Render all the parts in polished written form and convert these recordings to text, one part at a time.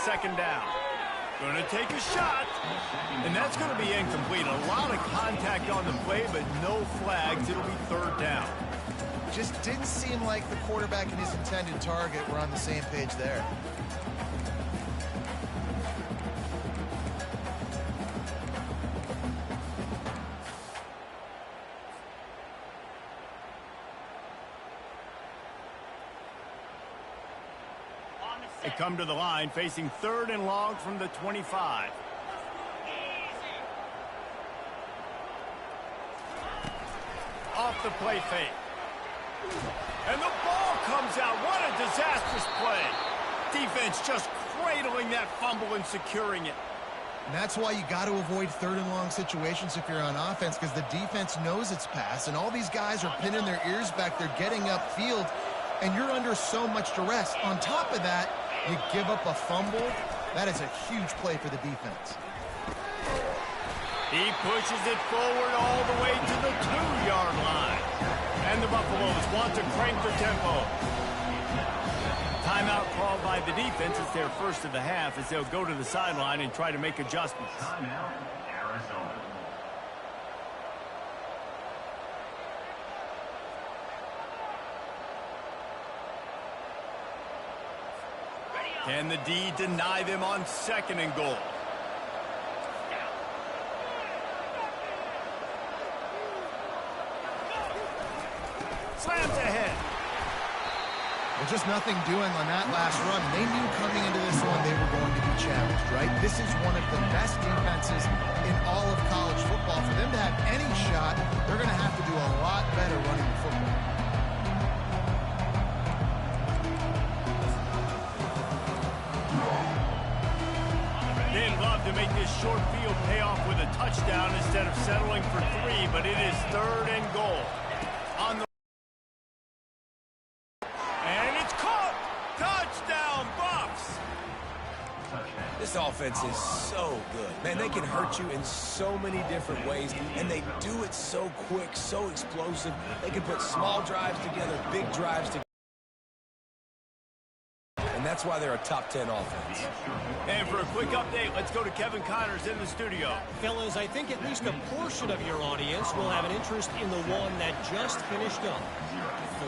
second down. Going to take a shot, and that's going to be incomplete. A lot of contact on the play, but no flags. It'll be third down. Just didn't seem like the quarterback and his intended target were on the same page there. They come to the line facing third and long from the 25. Off the play fake. And the ball comes out. What a disastrous play. Defense just cradling that fumble and securing it. And that's why you got to avoid third and long situations if you're on offense, because the defense knows it's pass, and all these guys are pinning their ears back. They're getting upfield, and you're under so much duress. On top of that, you give up a fumble. That is a huge play for the defense. He pushes it forward all the way to the 2-yard line. And the Buffaloes want to crank the tempo. Timeout called by the defense. It's their first of the half as they'll go to the sideline and try to make adjustments. Timeout, Arizona. Can the D deny them on second and goal? Slams ahead. Well, just nothing doing on that last run. They knew coming into this one they were going to be challenged, right? This is one of the best defenses in all of college football. For them to have any shot, they're going to have to do a lot better running the football. They'd love to make this short field pay off with a touchdown instead of settling for 3, but it is third and goal. On the and it's caught! Touchdown, Buffs! This offense is so good. Man, they can hurt you in so many different ways, and they do it so quick, so explosive. They can put small drives together, big drives together. And that's why they're a top 10 offense. And for a quick update, let's go to Kevin Connors in the studio. Fellas, I think at least a portion of your audience will have an interest in the one that just finished up.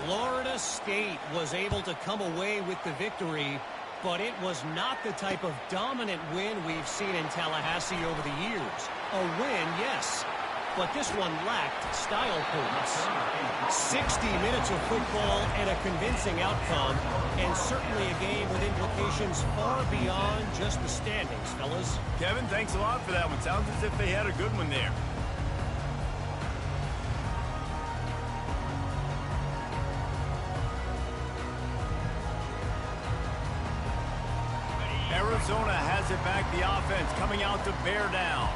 Florida State was able to come away with the victory, but it was not the type of dominant win we've seen in Tallahassee over the years. A win, yes, but this one lacked style points. 60 minutes of football and a convincing outcome, and certainly a game with implications far beyond just the standings, fellas. Kevin, thanks a lot for that one. Sounds as if they had a good one there. Arizona has it back, the offense coming out to bear down.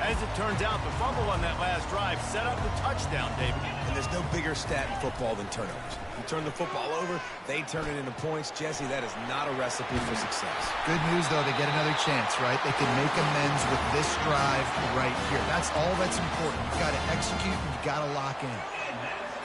As it turns out, the fumble on that last drive set up the touchdown, David. And there's no bigger stat in football than turnovers. You turn the football over, they turn it into points. Jesse, that is not a recipe for success. Good news, though, they get another chance, right? They can make amends with this drive right here. That's all that's important. You've got to execute and you've got to lock in.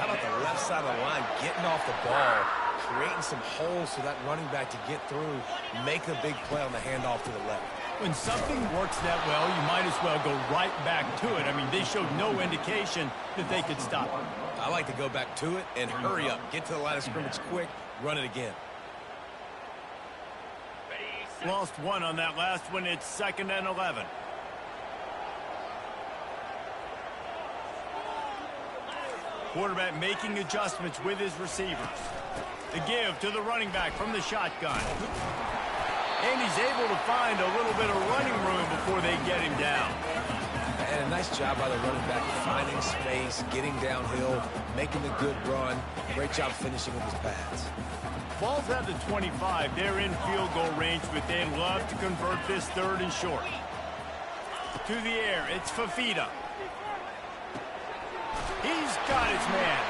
How about the left side of the line getting off the ball, creating some holes for that running back to get through, make a big play on the handoff to the left. When something works that well, you might as well go right back to it. I mean, they showed no indication that they could stop it. I like to go back to it and hurry up. Get to the line of scrimmage quick, run it again. Lost one on that last one. It's 2nd and 11. Quarterback making adjustments with his receivers. The give to the running back from the shotgun. And he's able to find a little bit of running room before they get him down. And a nice job by the running back, finding space, getting downhill, making a good run. Great job finishing with his pads. Ball's at the 25. They're in field goal range, but they'd love to convert this third and short. To the air, it's Fafita. He's got his man.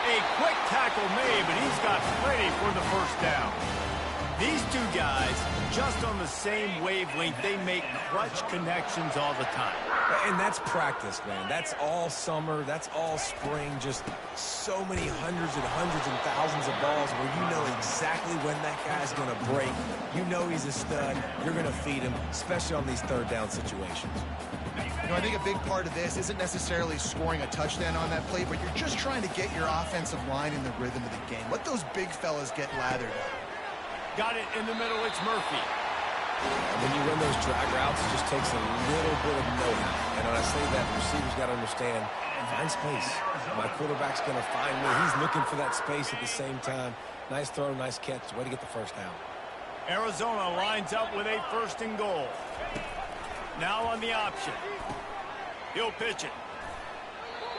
A quick tackle made, but he's got plenty for the first down. These two guys, just on the same wavelength, they make clutch connections all the time. And that's practice, man. That's all summer. That's all spring. Just so many hundreds and thousands of balls where you know exactly when that guy's going to break. You know he's a stud. You're going to feed him, especially on these third down situations. You know, I think a big part of this isn't necessarily scoring a touchdown on that play, but you're just trying to get your offensive line in the rhythm of the game. Let those big fellas get lathered up. Got it in the middle. It's Murphy. And when you run those drag routes, it just takes a little bit of know-how. And when I say that, the receiver's got to understand, find space. My quarterback's going to find me. He's looking for that space at the same time. Nice throw, nice catch. Way to get the first down. Arizona lines up with a 1st and goal. Now on the option. He'll pitch it.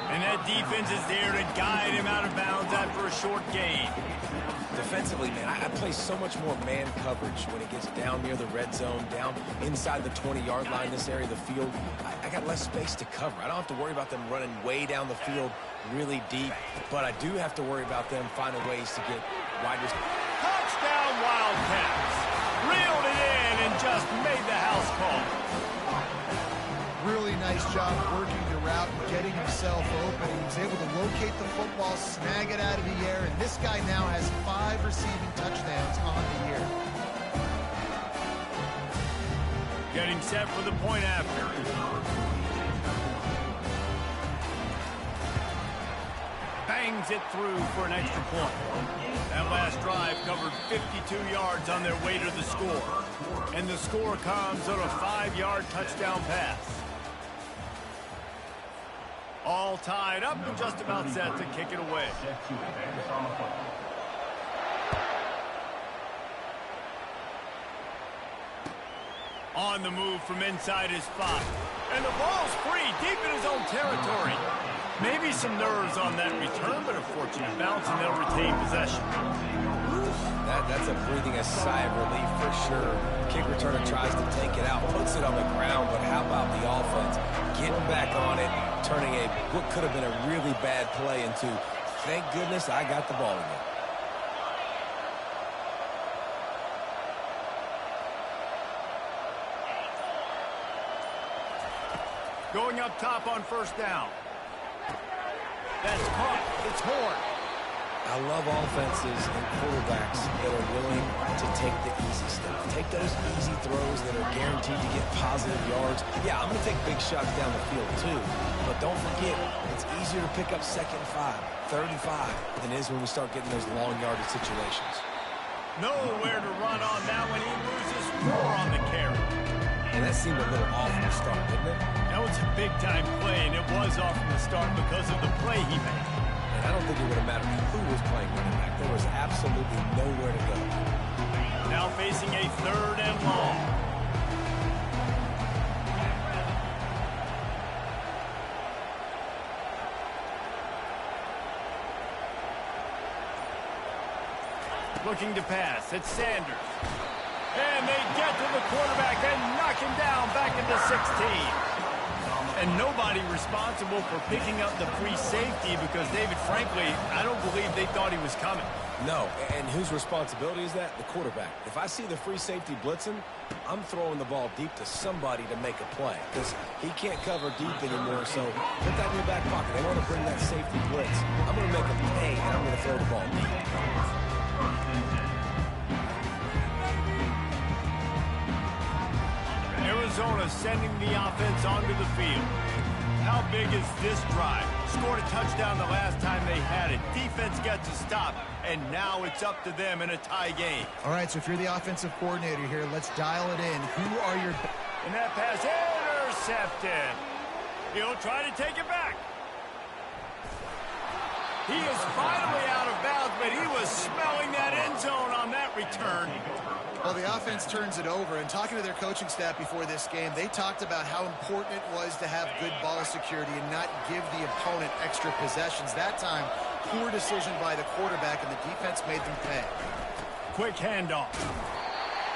And that defense is there to guide him out of bounds after a short gain. Defensively, man, I play so much more man coverage when it gets down near the red zone, down inside the 20-yard line, this area of the field. I got less space to cover. I don't have to worry about them running way down the field really deep, but I do have to worry about them finding ways to get wide receivers. Touchdown Wildcats. Reeled it in and just made the house call. Really nice job working the route and getting himself open. He was able to locate the football, snag it out of the air, and this guy now has 5 receiving touchdowns on the year. Getting set for the point after. Bangs it through for an extra point. That last drive covered 52 yards on their way to the score. And the score comes on a 5-yard touchdown pass. All tied up and just about set to kick it away. On the move from inside his spot. And the ball's free, deep in his own territory. Maybe some nerves on that return, but a fortunate bounce, and they'll retain possession. That's a breathing a sigh of relief for sure. Kick returner tries to take it out, puts it on the ground, but how about the offense getting back on it, turning what could have been a really bad play into, thank goodness I got the ball again. Going up top on 1st down. That's caught. It's Horn. I love offenses and quarterbacks that are willing to take the easy stuff. Take those easy throws that are guaranteed to get positive yards. Yeah, I'm going to take big shots down the field too. But don't forget, it's easier to pick up 2nd and 5, 3rd and 5 than it is when we start getting those long yardage situations. Nowhere to run on that one. He loses 4 on the carry. And that seemed a little off from the start, didn't it? That was a big-time play, and it was off from the start because of the play he made. And I don't think it would have mattered who was playing running back. There was absolutely nowhere to go. Now facing a 3rd and long. Looking to pass. It's Sanders. And they get to the quarterback and knock him down back into 16. And nobody responsible for picking up the free safety because, David, frankly, I don't believe they thought he was coming. No, and whose responsibility is that? The quarterback. If I see the free safety blitzing, I'm throwing the ball deep to somebody to make a play because he can't cover deep anymore, so put that in your back pocket. They want to bring that safety blitz. I'm going to make them pay, and I'm going to throw the ball deep. Arizona sending the offense onto the field. How big is this drive? Scored a touchdown the last time they had it. Defense gets a stop, and now it's up to them in a tie game. All right, so if you're the offensive coordinator here, let's dial it in. Who are your... And that pass intercepted. He'll try to take it back. He is finally out of bounds, but he was smelling that end zone on that return. Well, the offense turns it over, and talking to their coaching staff before this game, they talked about how important it was to have good ball security and not give the opponent extra possessions. That time, poor decision by the quarterback, and the defense made them pay. Quick handoff.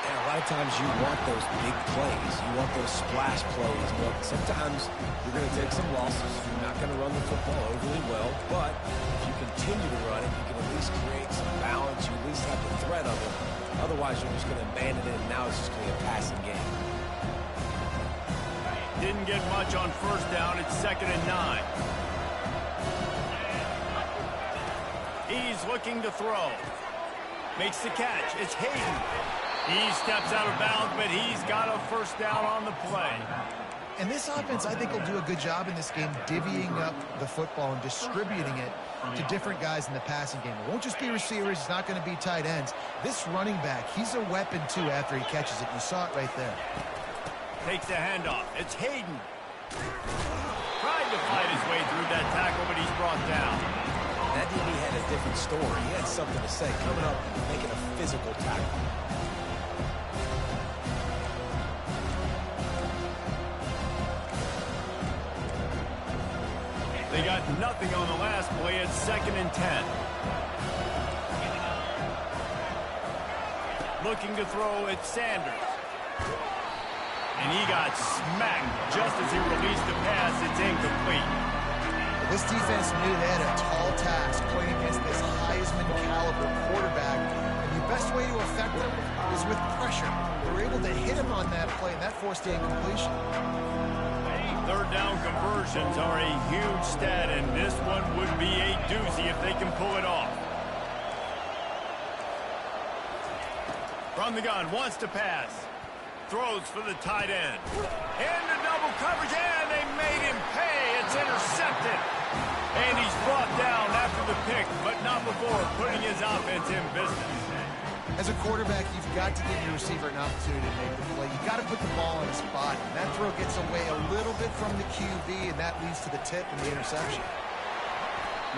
And a lot of times you want those big plays. You want those splash plays. But sometimes you're going to take some losses. You're not going to run the football overly well. But if you continue to run it, you can at least create some balance. You at least have the threat of it. Otherwise, you're just going to abandon it, and now it's just going to be a passing game. Didn't get much on first down. It's 2nd and 9. He's looking to throw. Makes the catch. It's Hayden. He steps out of bounds, but he's got a first down on the play. And this offense, I think, will do a good job in this game divvying up the football and distributing it to different guys in the passing game. It won't just be receivers. It's not going to be tight ends. This running back, he's a weapon, too, after he catches it. You saw it right there. Takes the handoff. It's Hayden. Tried to fight his way through that tackle, but he's brought down. That DB had a different story. He had something to say, coming up, making a physical tackle. They got nothing on the last play. It's 2nd and 10. Looking to throw, it's Sanders. And he got smacked just as he released the pass. It's incomplete. This defense knew they had a tall task playing against this Heisman-caliber quarterback. And the best way to affect them is with pressure. They were able to hit him on that play, and that forced the incompletion. Third down conversions are a huge stat, and this one would be a doozy if they can pull it off. From the gun, wants to pass. Throws for the tight end. Into double coverage, and they made him pay. It's intercepted. And he's brought down after the pick, but not before putting his offense in business. As a quarterback, you've got to give your receiver an opportunity to make the play. You've got to put the ball on his spot. And that throw gets away a little bit from the QB, and that leads to the tip and the interception.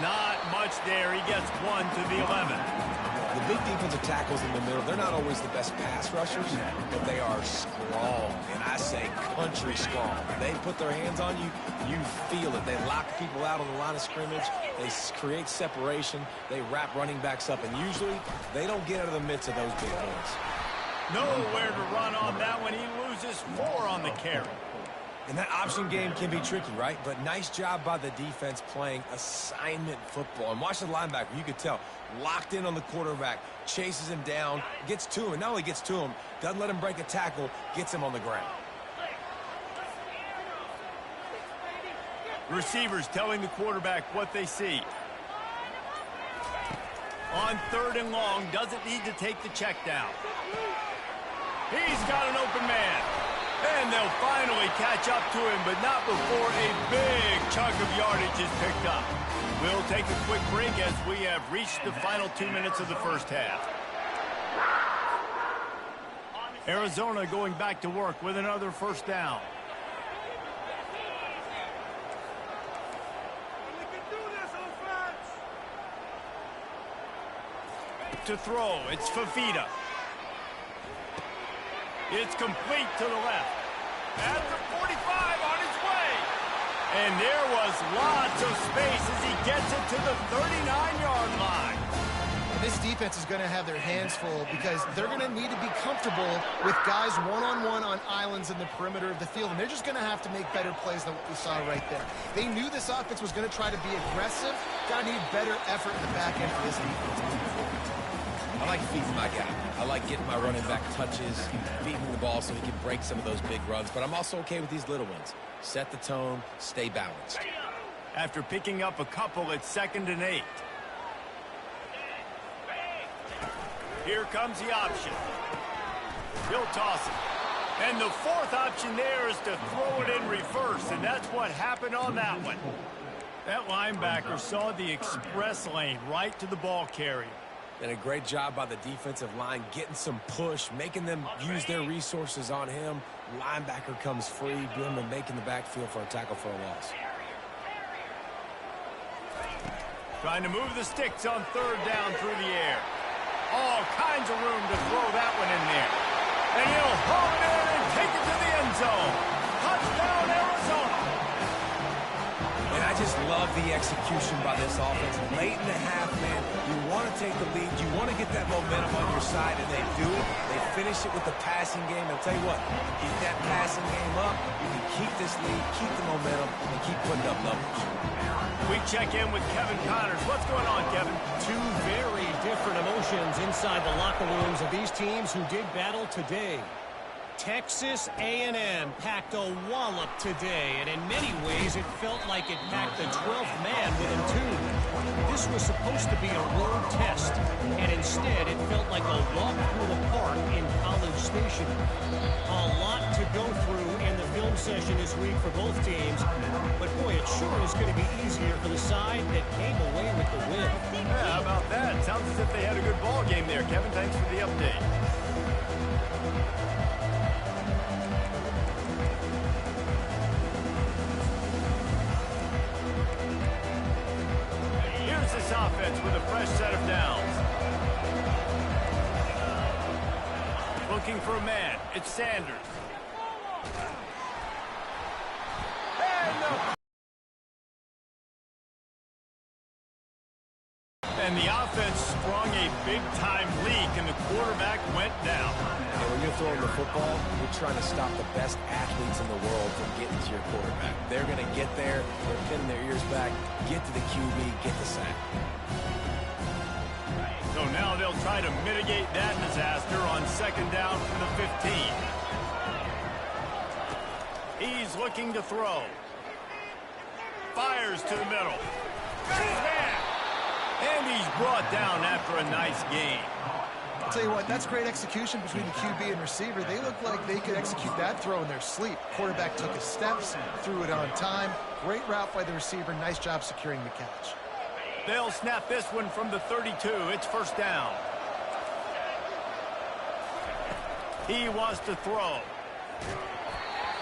Not much there. He gets one to the 11. The big defensive tackles in the middle, they're not always the best pass rushers, but they are strong, and I say country strong. When they put their hands on you, you feel it. They lock people out on the line of scrimmage. They create separation. They wrap running backs up, and usually they don't get out of the midst of those big boys. Nowhere to run on that one. He loses 4 on the carry. And that option game can be tricky, right? But nice job by the defense playing assignment football. And watch the linebacker. You could tell. Locked in on the quarterback. Chases him down. Gets to him. Not only gets to him, doesn't let him break a tackle. Gets him on the ground. Receivers telling the quarterback what they see. On 3rd and long. Doesn't need to take the check down. He's got an open man. And they'll finally catch up to him, but not before a big chunk of yardage is picked up. We'll take a quick break as we have reached the final 2 minutes of the first half. Arizona going back to work with another first down. To throw, it's Fafita. It's complete to the left. At the 45 on his way. And there was lots of space as he gets it to the 39-yard line. This defense is going to have their hands full because they're going to need to be comfortable with guys one-on-one on islands in the perimeter of the field. And they're just going to have to make better plays than what we saw right there. They knew this offense was going to try to be aggressive. Got to need better effort in the back end of this defense. I like feeding my guy. I like getting my running back touches, feeding the ball so he can break some of those big runs. But I'm also okay with these little ones. Set the tone, stay balanced. After picking up a couple, it's 2nd and 8. Here comes the option. He'll toss it. And the 4th option there is to throw it in reverse, and that's what happened on that one. That linebacker saw the express lane right to the ball carrier. And a great job by the defensive line getting some push, making them use their resources on him. Linebacker comes free, doing the making the backfield for a tackle for a loss. Trying to move the sticks on 3rd down through the air. All kinds of room to throw that one in there. And he'll haul it in and take it to the end zone. Touchdown, Arizona. And I just love the execution by this offense. Late in the half, man, you want to take the lead. You want to get that momentum on your side, and they do it. They finish it with the passing game. I'll tell you what, keep that passing game up. You can keep this lead, keep the momentum, and keep putting up numbers. We check in with Kevin Connors. What's going on, Kevin? Two very different emotions inside the locker rooms of these teams who did battle today. Texas A&M packed a wallop today, and in many ways it felt like it packed the 12th man within two. This was supposed to be a road test, and instead it felt like a walk through the park in College Station. A lot to go through in the film session this week for both teams, but boy, it sure is going to be easier for the side that came away with the win. Yeah, how about that? Sounds as if they had a good ball game there. Kevin, thanks for the update. This offense with a fresh set of downs. Looking for a man. It's Sanders. And the offense sprung a big-time leak, and the quarterback went down. And when you're throwing the football, you're trying to stop the best athletes in the world from getting to your quarterback. They're going to get there. They're pinning their ears back, get to the QB, get the sack. So now they'll try to mitigate that disaster on second down from the 15. He's looking to throw. Fires to the middle. Got his man. And he's brought down after a nice gain. I'll tell you what, that's great execution between the QB and receiver. They look like they could execute that throw in their sleep. Quarterback took his steps, threw it on time. Great route by the receiver. Nice job securing the catch. They'll snap this one from the 32. It's first down. He wants to throw.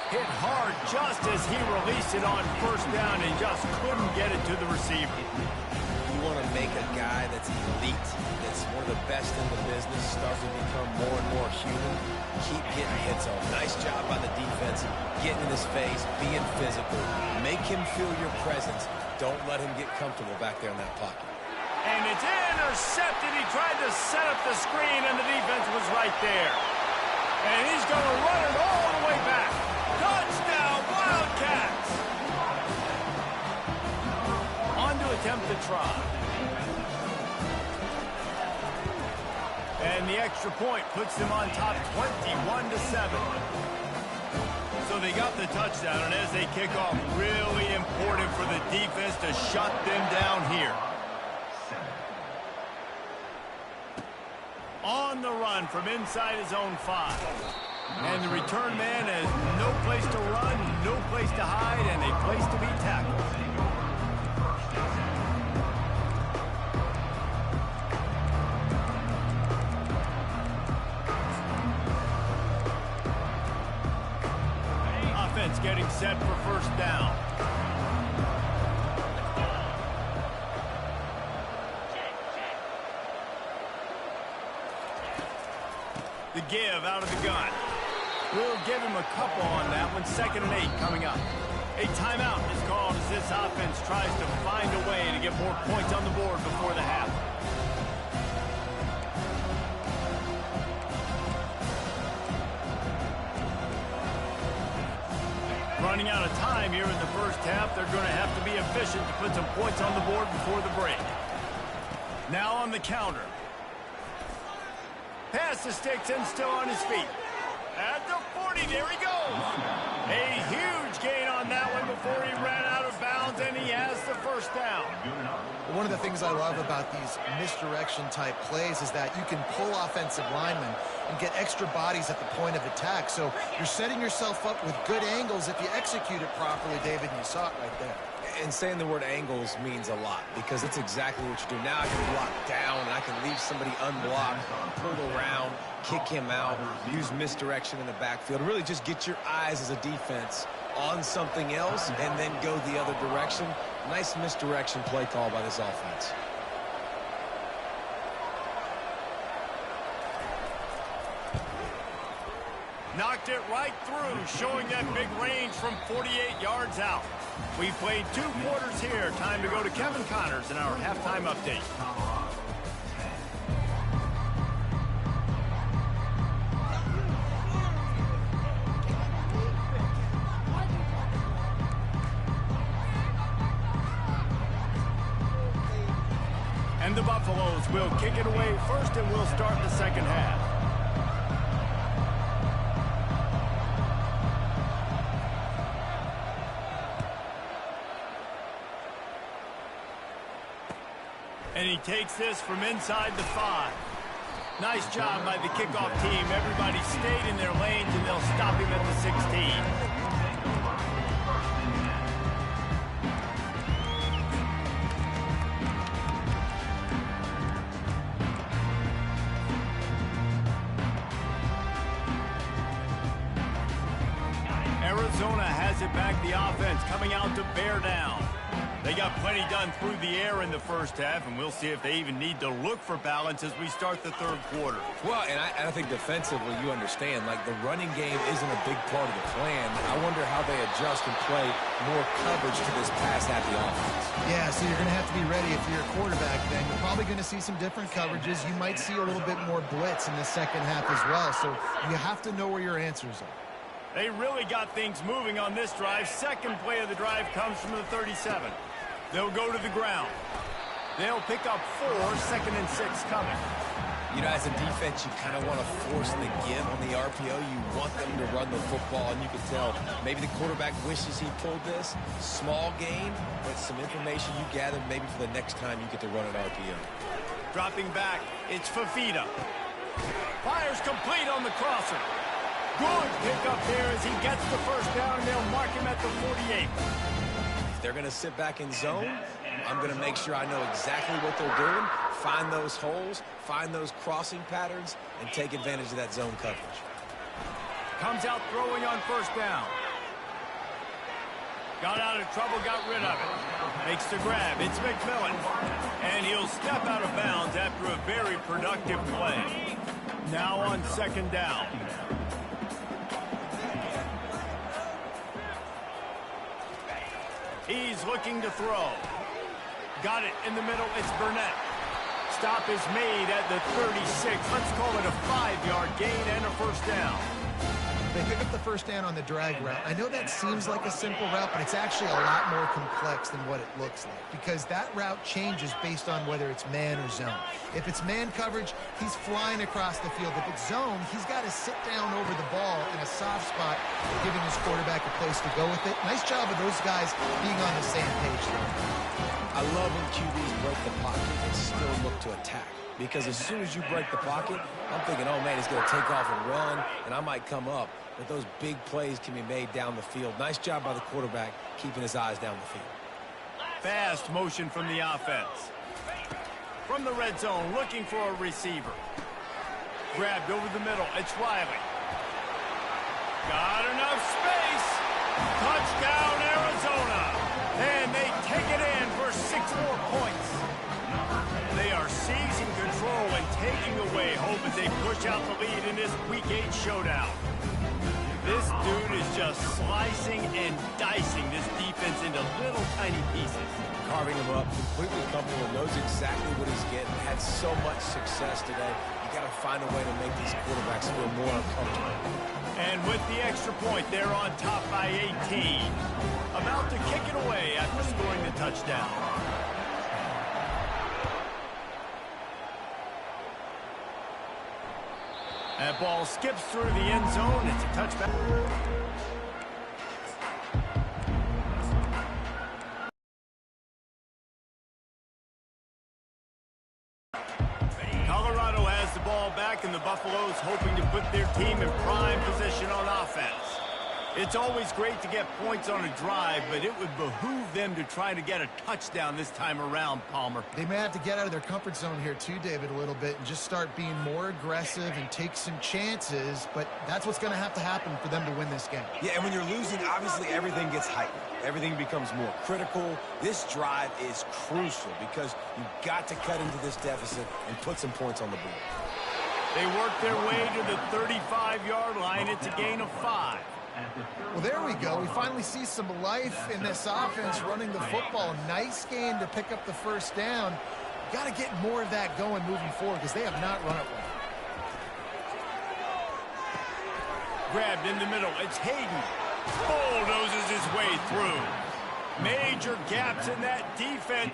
Hit hard just as he released it on first down and just couldn't get it to the receiver. You want to make a guy that's elite, that's one of the best in the business, start to become more and more human. Keep getting hits on. Nice job by the defense, getting in his face, being physical. Make him feel your presence. Don't let him get comfortable back there in that pocket. And it's intercepted. He tried to set up the screen, and the defense was right there. And he's going to run it all the way back. Touchdown, Wildcats! On to attempt the try. And the extra point puts them on top 21-7. So they got the touchdown, and as they kick off, really important for the defense to shut them down here. On the run from inside his own 5. And the return man has no place to run, no place to hide, and a place to be tackled. Offense getting set for first down. The give out of the gun. We'll give him a couple on that one. 2nd and 8 coming up. A timeout is called as this offense tries to find a way to get more points on the board before the half. Running out of time here in the first half. They're going to have to be efficient to put some points on the board before the break. Now on the counter. Pass the sticks and still on his feet. At the 40, there he goes. A huge gain on that one before he ran out of bounds, and he has the first down. One of the things I love about these misdirection-type plays is that you can pull offensive linemen and get extra bodies at the point of attack. So you're setting yourself up with good angles if you execute it properly, David, and you saw it right there. And saying the word angles means a lot because it's exactly what you do. Now I can block down, and I can leave somebody unblocked, pull around, kick him out, use misdirection in the backfield. Really just get your eyes as a defense on something else and then go the other direction. Nice misdirection play call by this offense. Knocked it right through, showing that big range from 48 yards out. We played 2 quarters here. Time to go to Kevin Connors in our halftime update. And the Buffaloes will kick it away first, and we'll start the second half. And he takes this from inside the 5. Nice job by the kickoff team. Everybody stayed in their lanes, and they'll stop him at the 16. Arizona has it back, the offense coming out to bear down. They got plenty done through the air in the first half, and we'll see if they even need to look for balance as we start the third quarter. Well, and I think defensively, you understand, like the running game isn't a big part of the plan. I wonder how they adjust and play more coverage to this pass-happy offense. Yeah, so you're going to have to be ready if you're a quarterback then. You're probably going to see some different coverages. You might see a little bit more blitz in the second half as well, so you have to know where your answers are. They really got things moving on this drive. Second play of the drive comes from the 37. They'll go to the ground. They'll pick up 4, 2nd and 6 coming. You know, as a defense, you kind of want to force the give on the RPO. You want them to run the football, and you can tell maybe the quarterback wishes he pulled this. Small gain, but some information you gather maybe for the next time you get to run an RPO. Dropping back, it's Fafita. Fires complete on the crosser. Good pick up there as he gets the first down, and they'll mark him at the 48. If they're going to sit back in zone, I'm going to make sure I know exactly what they're doing, find those holes, find those crossing patterns, and take advantage of that zone coverage. Comes out throwing on first down. Got out of trouble, got rid of it. Makes the grab. It's McMillan. And he'll step out of bounds after a very productive play. Now on second down. He's looking to throw. Got it in the middle. It's Burnett. Stop is made at the 36. Let's call it a 5-yard gain and a first down. They pick up the first down on the drag route. I know that seems like a simple route, but it's actually a lot more complex than what it looks like because that route changes based on whether it's man or zone. If it's man coverage, he's flying across the field. If it's zone, he's got to sit down over the ball in a soft spot, giving his quarterback a place to go with it. Nice job of those guys being on the same page there. I love when QBs break the pocket and still look to attack. Because as soon as you break the pocket, I'm thinking, oh, man, he's going to take off and run, and I might come up. But those big plays can be made down the field. Nice job by the quarterback keeping his eyes down the field. Fast motion from the offense. From the red zone, looking for a receiver. Grabbed over the middle. It's Riley. Got enough space. Touchdown, Arizona. And they take it in for 6 more points. They are seizing control and taking away hope as they push out the lead in this Week 8 showdown. This dude is just slicing and dicing this defense into little tiny pieces. Carving him up, completely comfortable, knows exactly what he's getting. Had so much success today. You got to find a way to make these quarterbacks feel more uncomfortable. And with the extra point, they're on top by 18. About to kick it away after scoring the touchdown. That ball skips through the end zone. It's a touchback. Colorado has the ball back, and the Buffaloes hoping to put their team in prime position on offense. It's always great to get points on a drive, but it would behoove them to try to get a touchdown this time around, Palmer. They may have to get out of their comfort zone here too, David, a little bit and just start being more aggressive and take some chances, but that's what's going to have to happen for them to win this game. Yeah, and when you're losing, obviously everything gets heightened. Everything becomes more critical. This drive is crucial because you've got to cut into this deficit and put some points on the board. They work their way to the 35-yard line. It's a gain of 5. Well, there we go. We finally see some life in this offense running the football. Nice game to pick up the first down. Got to get more of that going moving forward because they have not run it well. Grabbed in the middle. It's Hayden. Bulldozes his way through. Major gaps in that defense.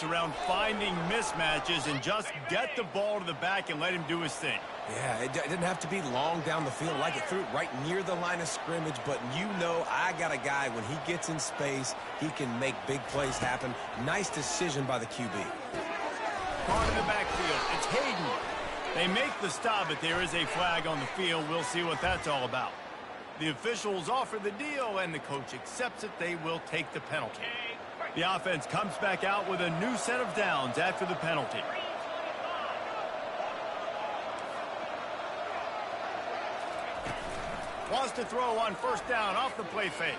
Around finding mismatches and just get the ball to the back and let him do his thing. Yeah, it didn't have to be long down the field. Like it threw it right near the line of scrimmage, but you know I got a guy, when he gets in space, he can make big plays happen. Nice decision by the QB. Caught in the backfield. It's Hayden. They make the stop, but there is a flag on the field. We'll see what that's all about. The officials offer the deal, and the coach accepts it. They will take the penalty. The offense comes back out with a new set of downs after the penalty. Wants to throw on first down off the play fake.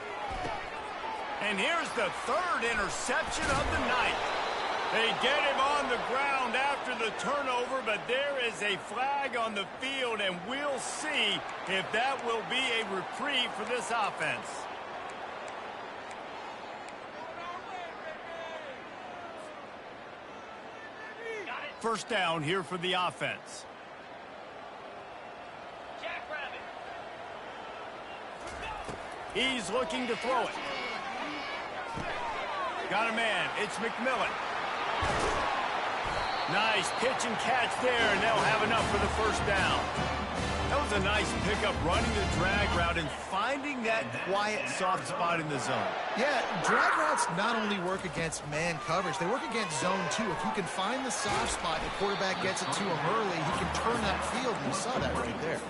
And here's the third interception of the night. They get him on the ground after the turnover, but there is a flag on the field, and we'll see if that will be a reprieve for this offense. First down here for the offense. He's looking to throw it. Got a man. It's McMillan. Nice pitch and catch there, and they'll have enough for the first down. That was a nice pickup, running the drag route and finding that quiet, soft spot in the zone. Yeah, drag routes not only work against man coverage, they work against zone too. If you can find the soft spot, the quarterback gets it to him early, he can turn that field, and you saw that right there.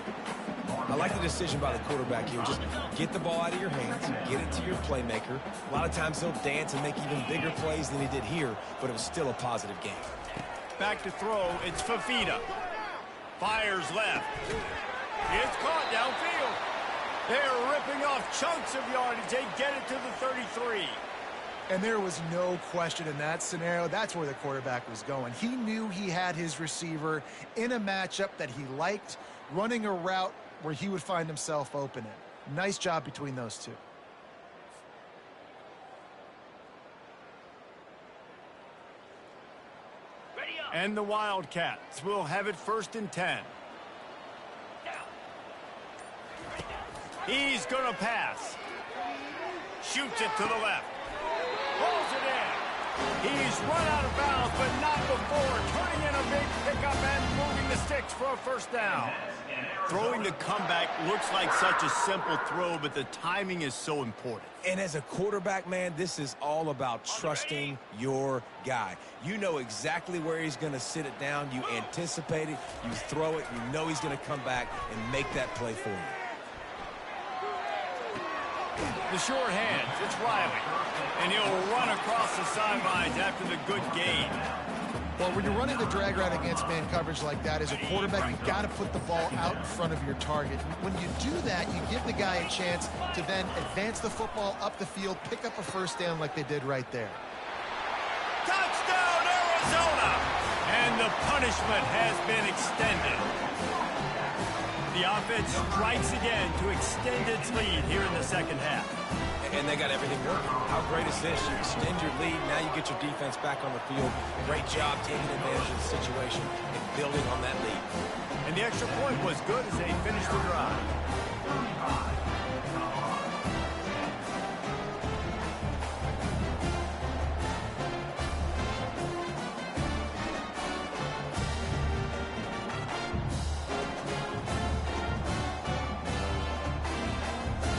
I like the decision by the quarterback here. Just get the ball out of your hands, get it to your playmaker. A lot of times he'll dance and make even bigger plays than he did here, but it was still a positive game. Back to throw, it's Fafita. Fires left. It's caught downfield. They're ripping off chunks of yardage. They get it to the 33. And there was no question in that scenario. That's where the quarterback was going. He knew he had his receiver in a matchup that he liked, running a route where he would find himself open in. Nice job between those two. And the Wildcats will have it 1st and 10. He's going to pass. Shoots it to the left. Pulls it in. He's run out of bounds, but not before. Turning in a big pickup and moving the sticks for a first down. Throwing the comeback looks like such a simple throw, but the timing is so important. And as a quarterback, man, this is all about trusting your guy. You know exactly where he's going to sit it down. You anticipate it. You throw it. You know he's going to come back and make that play for you. The short hands, it's Riley. And he'll run across the sidelines after the good gain. Well, when you're running the drag route against man coverage like that, as a quarterback, you've got to put the ball out in front of your target. When you do that, you give the guy a chance to then advance the football up the field, pick up a first down like they did right there. Touchdown, Arizona! And the punishment has been extended. The offense strikes again to extend its lead here in the second half. And they got everything working. How great is this? You extend your lead, now you get your defense back on the field. Great job taking advantage of the situation and building on that lead. And the extra point was good as they finished the drive.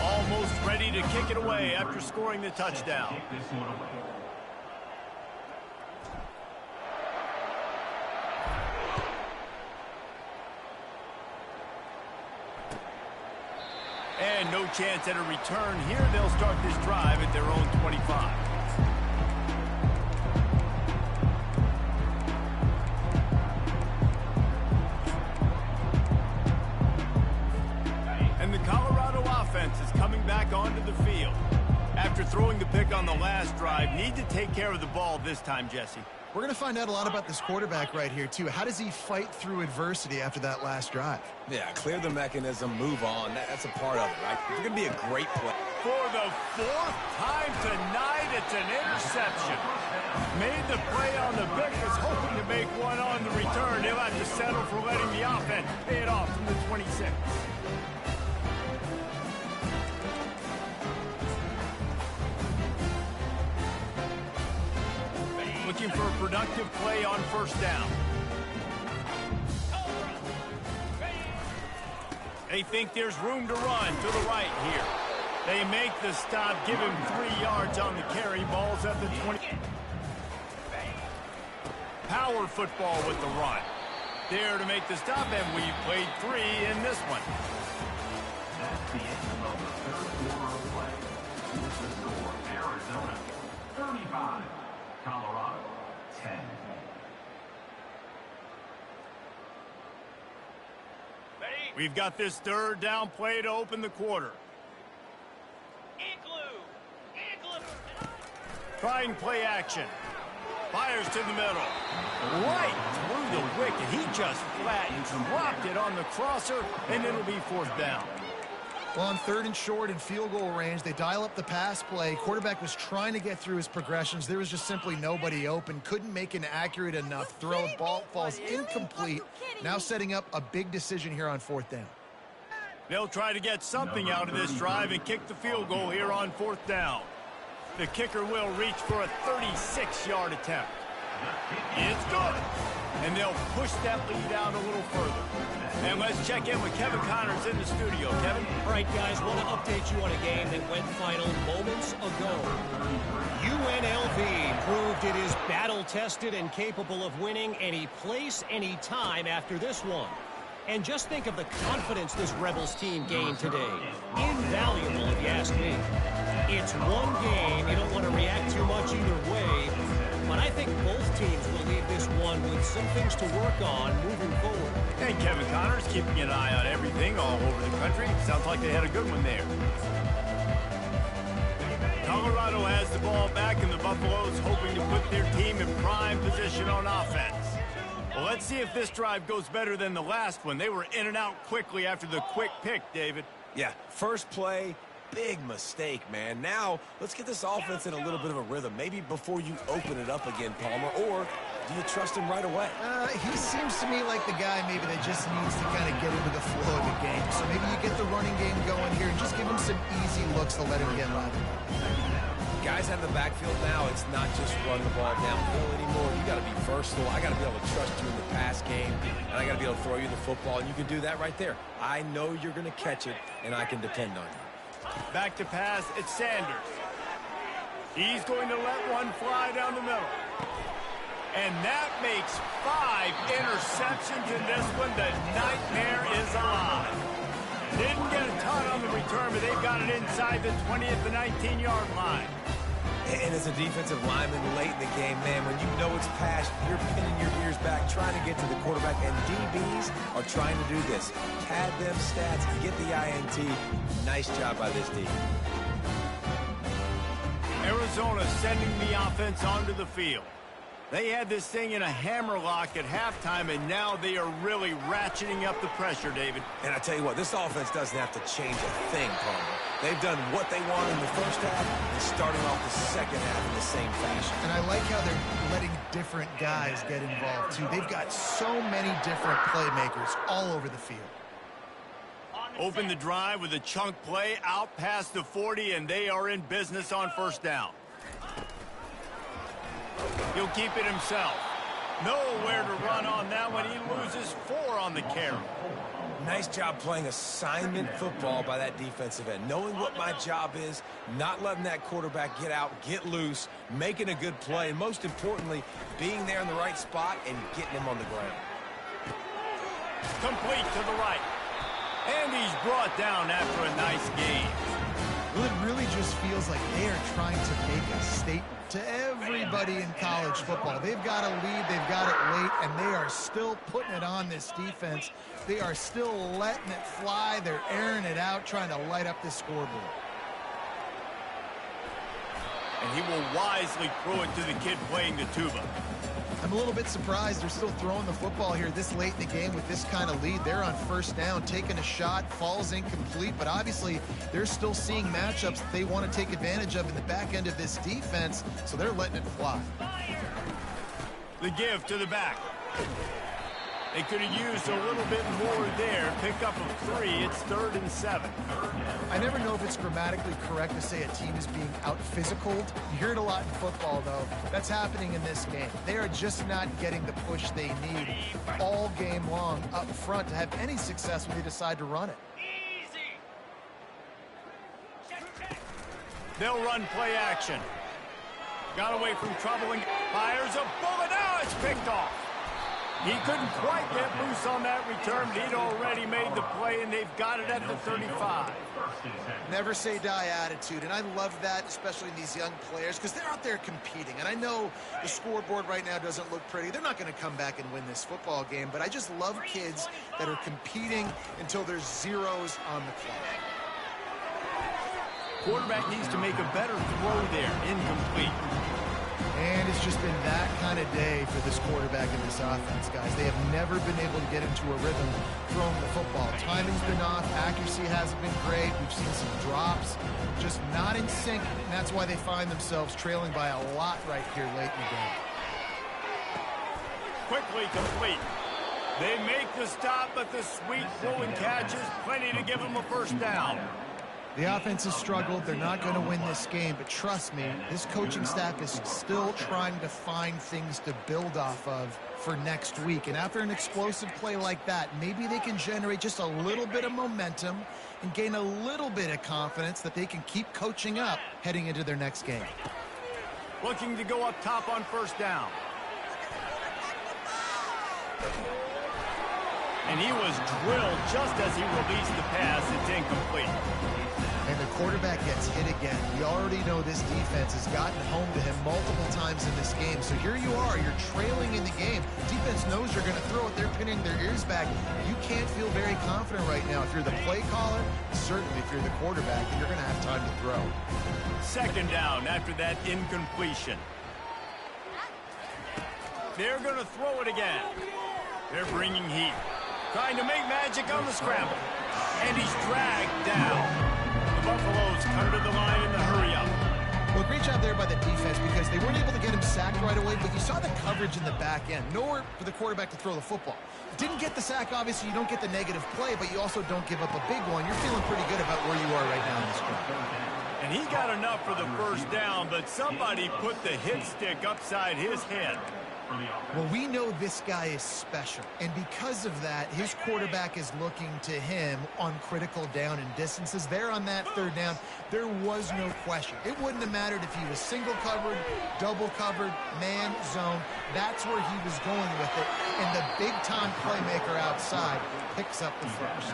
Almost ready to kick it away after scoring the touchdown. And no chance at a return here. They'll start this drive at their own 25. And the Colorado offense is coming back onto the field. After throwing the pick on the last drive, need to take care of the ball this time, Jesse. We're going to find out a lot about this quarterback right here, too. How does he fight through adversity after that last drive? Yeah, clear the mechanism, move on. That's a part of it, right? It's going to be a great play. For the fourth time tonight, it's an interception. Made the play on the pick, was hoping to make one on the return. He'll have to settle for letting the offense pay it off from the 26. Looking for a productive play on first down. They think there's room to run to the right here. They make the stop, give him 3 yards on the carry. Ball's at the 20. Power football with the run. There to make the stop, and we played 3 in this one. That's the end of the third quarter of play. With the score, Arizona 35, Colorado 10. We've got this third down play to open the quarter. Trying play action. Fires to the middle. Right through the wicket. He just flattened, dropped it on the crosser, and it'll be fourth down. Well, on third and short and field goal range, they dial up the pass play. Quarterback was trying to get through his progressions. There was just simply nobody open. Couldn't make an accurate enough throw. Ball falls incomplete. Now setting up a big decision here on fourth down. They'll try to get something out of this drive and kick the field goal here on fourth down. The kicker will reach for a 36-yard attempt. It's good. And they'll push that lead out a little further. And let's check in with Kevin Connors in the studio. Kevin? All right, guys, want to update you on a game that went final moments ago. UNLV proved it is battle-tested and capable of winning any place, any time after this one. And just think of the confidence this Rebels team gained today. Invaluable, if you ask me. It's one game. You don't want to react too much either way. But I think both teams will leave this one with some things to work on moving forward. And Kevin Connors keeping an eye on everything all over the country. Sounds like they had a good one there. Colorado has the ball back, and the Buffaloes hoping to put their team in prime position on offense. Well, let's see if this drive goes better than the last one. They were in and out quickly after the quick pick, David. Yeah, first play, big mistake, man. Now, let's get this offense in a little bit of a rhythm. Maybe before you open it up again, Palmer, or do you trust him right away? He seems to me like the guy maybe that just needs to kind of get into the flow of the game. So maybe you get the running game going here and just give him some easy looks to let him get level. Guys out of the backfield now, it's not just run the ball downhill anymore. You got to be versatile. I got to be able to trust you in the pass game, and I got to be able to throw you the football, and you can do that right there. I know you're going to catch it, and I can depend on you. Back to pass, it's Sanders. He's going to let one fly down the middle. And that makes 5 interceptions in this one. The nightmare is alive. Didn't get a ton on the return, but they've got it inside the 20 at the 19-yard line. And as a defensive lineman late in the game, man, when you know it's past, you're pinning your ears back, trying to get to the quarterback, and DBs are trying to do this. Pad them stats, get the INT. Nice job by this D. Arizona sending the offense onto the field. They had this thing in a hammerlock at halftime, and now they are really ratcheting up the pressure, David. And I tell you what, this offense doesn't have to change a thing, Palmer. They've done what they want in the first half and starting off the second half in the same fashion. And I like how they're letting different guys get involved, too. They've got so many different playmakers all over the field. Open the drive with a chunk play out past the 40, and they are in business on first down. He'll keep it himself. Nowhere to run on that one. He loses 4 on the carry. Nice job playing assignment football by that defensive end. Knowing what my job is, not letting that quarterback get out, get loose, making a good play, and most importantly, being there in the right spot and getting him on the ground. Complete to the right. And he's brought down after a nice game. Well, it really just feels like they are trying to make a statement to everybody in college football. They've got a lead, they've got it late, and they are still putting it on this defense. They are still letting it fly. They're airing it out, trying to light up the scoreboard. And he will wisely throw it to the kid playing the tuba. I'm a little bit surprised they're still throwing the football here this late in the game with this kind of lead. They're on first down, taking a shot, falls incomplete, but obviously they're still seeing matchups that they want to take advantage of in the back end of this defense, so they're letting it fly. The give to the back. They could have used a little bit more there. Pick up of 3. It's 3rd and 7. I never know if it's grammatically correct to say a team is being out-physicaled. You hear it a lot in football, though. That's happening in this game. They are just not getting the push they need all game long up front to have any success when they decide to run it. They'll run play action. Got away from trouble and fires a bullet. Now it's picked off. He couldn't quite get loose on that return. He'd already made the play, and they've got it at the 35. Never say die attitude, and I love that, especially in these young players, because they're out there competing. And I know the scoreboard right now doesn't look pretty. They're not going to come back and win this football game, but I just love kids that are competing until there's zeros on the clock. Quarterback needs to make a better throw there. Incomplete. And it's just been that kind of day for this quarterback and this offense, guys. They have never been able to get into a rhythm throwing the football. Timing's been off. Accuracy hasn't been great. We've seen some drops. Just not in sync, and that's why they find themselves trailing by a lot right here late in the game. Quickly complete. They make the stop, but the sweet throwing catch is plenty to give them a first down. The offense has struggled. They're not going to win this game, but trust me, this coaching staff is still trying to find things to build off of for next week. And after an explosive play like that, maybe they can generate just a little bit of momentum and gain a little bit of confidence that they can keep coaching up heading into their next game. Looking to go up top on first down. And he was drilled just as he released the pass. It's incomplete. And the quarterback gets hit again. We already know this defense has gotten home to him multiple times in this game. So here you are, you're trailing in the game. Defense knows you're going to throw it. They're pinning their ears back. You can't feel very confident right now. If you're the play caller, certainly if you're the quarterback, you're going to have time to throw. Second down after that incompletion. They're going to throw it again. They're bringing heat. Trying to make magic on the scramble. And he's dragged down. The Buffaloes come to the line in the hurry-up. Well, great job there by the defense because they weren't able to get him sacked right away, but you saw the coverage in the back end. Nowhere for the quarterback to throw the football. Didn't get the sack, obviously. You don't get the negative play, but you also don't give up a big one. You're feeling pretty good about where you are right now in this game. And he got enough for the first down, but somebody put the hit stick upside his head. Well, we know this guy is special, and because of that, his quarterback is looking to him on critical down and distances. There on that third down, there was no question. It wouldn't have mattered if he was single covered, double covered, man, zone. That's where he was going with it, and the big-time playmaker outside picks up the first.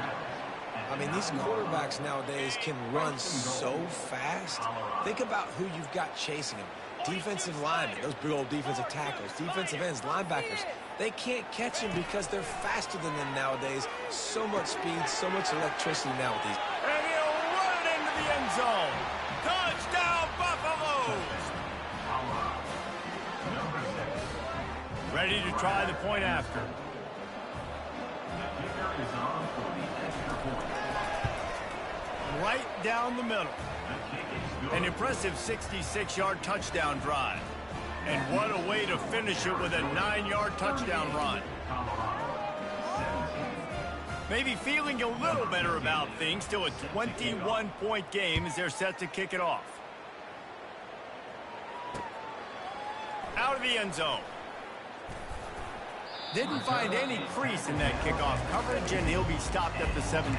I mean, these quarterbacks nowadays can run so fast. Think about who you've got chasing him. Defensive linemen, those big old defensive tackles, defensive ends, linebackers, they can't catch him because they're faster than them nowadays. So much speed, so much electricity now with these. And he'll run it into the end zone. Touchdown, Buffaloes! Ready to try the point after. Right down the middle. An impressive 66-yard touchdown drive. And what a way to finish it with a 9-yard touchdown run. Maybe feeling a little better about things. Still a 21-point game as they're set to kick it off. Out of the end zone. Didn't find any crease in that kickoff coverage, and he'll be stopped at the 17.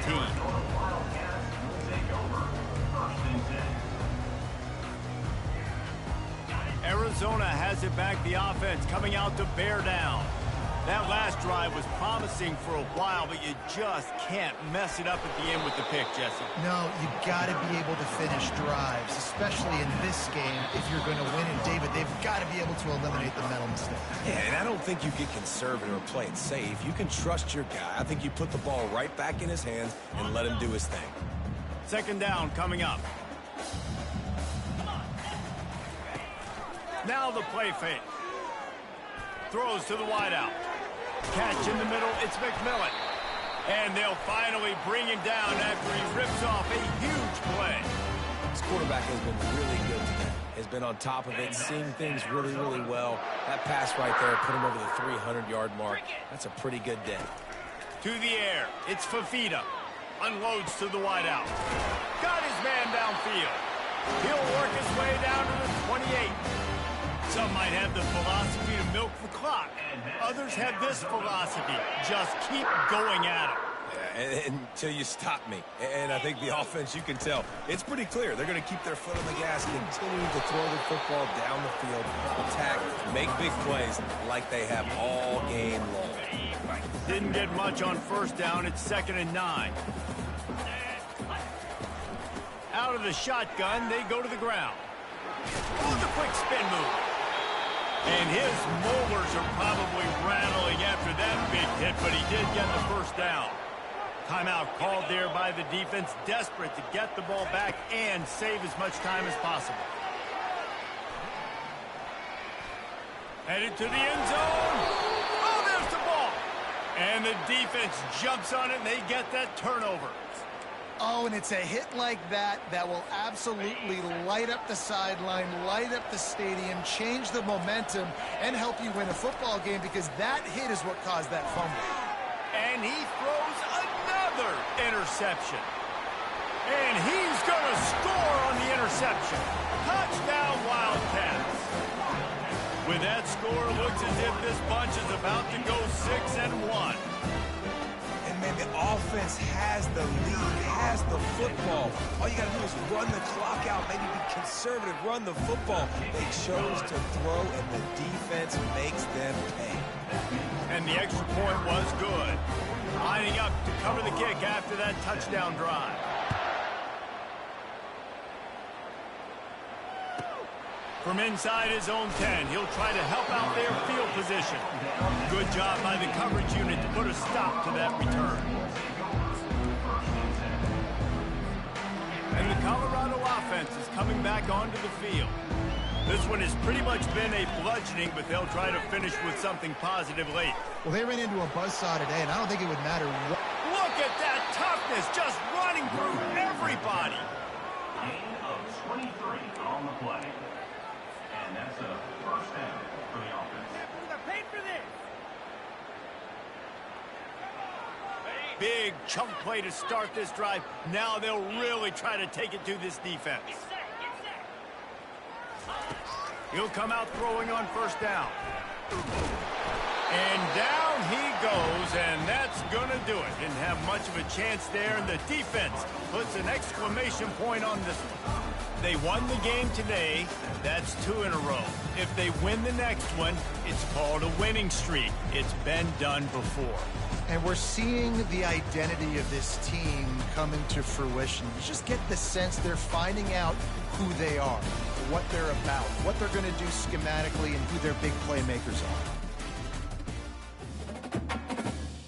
Arizona has it back. The offense coming out to bear down. That last drive was promising for a while, but you just can't mess it up at the end with the pick, Jesse. No, you got to be able to finish drives, especially in this game if you're going to win. And, David, they've got to be able to eliminate the mental mistake. Yeah, and I don't think you get conservative or play it safe. You can trust your guy. I think you put the ball right back in his hands and let him do his thing. Second down coming up. Now the play fake. Throws to the wideout. Catch in the middle, it's McMillan. And they'll finally bring him down after he rips off a huge play. This quarterback has been really good today. Has been on top of it, seeing things really, really well. That pass right there put him over the 300-yard mark. That's a pretty good day. To the air, it's Fafita. Unloads to the wideout. Got his man downfield. He'll work his way down to the 28. Some might have the philosophy to milk the clock. Others have this philosophy. Just keep going at it. Yeah, until you stop me. And I think the offense, you can tell, it's pretty clear. They're going to keep their foot on the gas, continuing to throw the football down the field, attack, make big plays like they have all game long. Didn't get much on first down. It's 2nd and 9. Out of the shotgun, they go to the ground. Oh, the quick spin move. And his molars are probably rattling after that big hit, but he did get the first down. Timeout called there by the defense, desperate to get the ball back and save as much time as possible. Headed to the end zone. Oh, there's the ball. And the defense jumps on it, and they get that turnover. Oh, and it's a hit like that that will absolutely light up the sideline, light up the stadium, change the momentum, and help you win a football game because that hit is what caused that fumble. And he throws another interception. And he's going to score on the interception. Touchdown, Wildcats. With that score, it looks as if this bunch is about to go 6-1. Man, the offense has the lead, has the football. All you got to do is run the clock out, maybe be conservative, run the football. They chose to throw, and the defense makes them pay. And the extra point was good. Lining up to cover the kick after that touchdown drive. From inside his own 10, he'll try to help out their field position. Good job by the coverage unit to put a stop to that return. And the Colorado offense is coming back onto the field. This one has pretty much been a bludgeoning, but they'll try to finish with something positive late. Well, they ran into a buzzsaw today, and I don't think it would matter what. Look at that toughness, just running through everybody. Gain of 23 on the play. And that's a first down for the offense. Big chunk play to start this drive. Now they'll really try to take it to this defense. He'll come out throwing on first down. And down he goes, and that's going to do it. Didn't have much of a chance there, and the defense puts an exclamation point on this one. They won the game today. That's 2 in a row. If they win the next one, it's called a winning streak. It's been done before. And we're seeing the identity of this team come into fruition. You just get the sense they're finding out who they are, what they're about, what they're going to do schematically, and who their big playmakers are.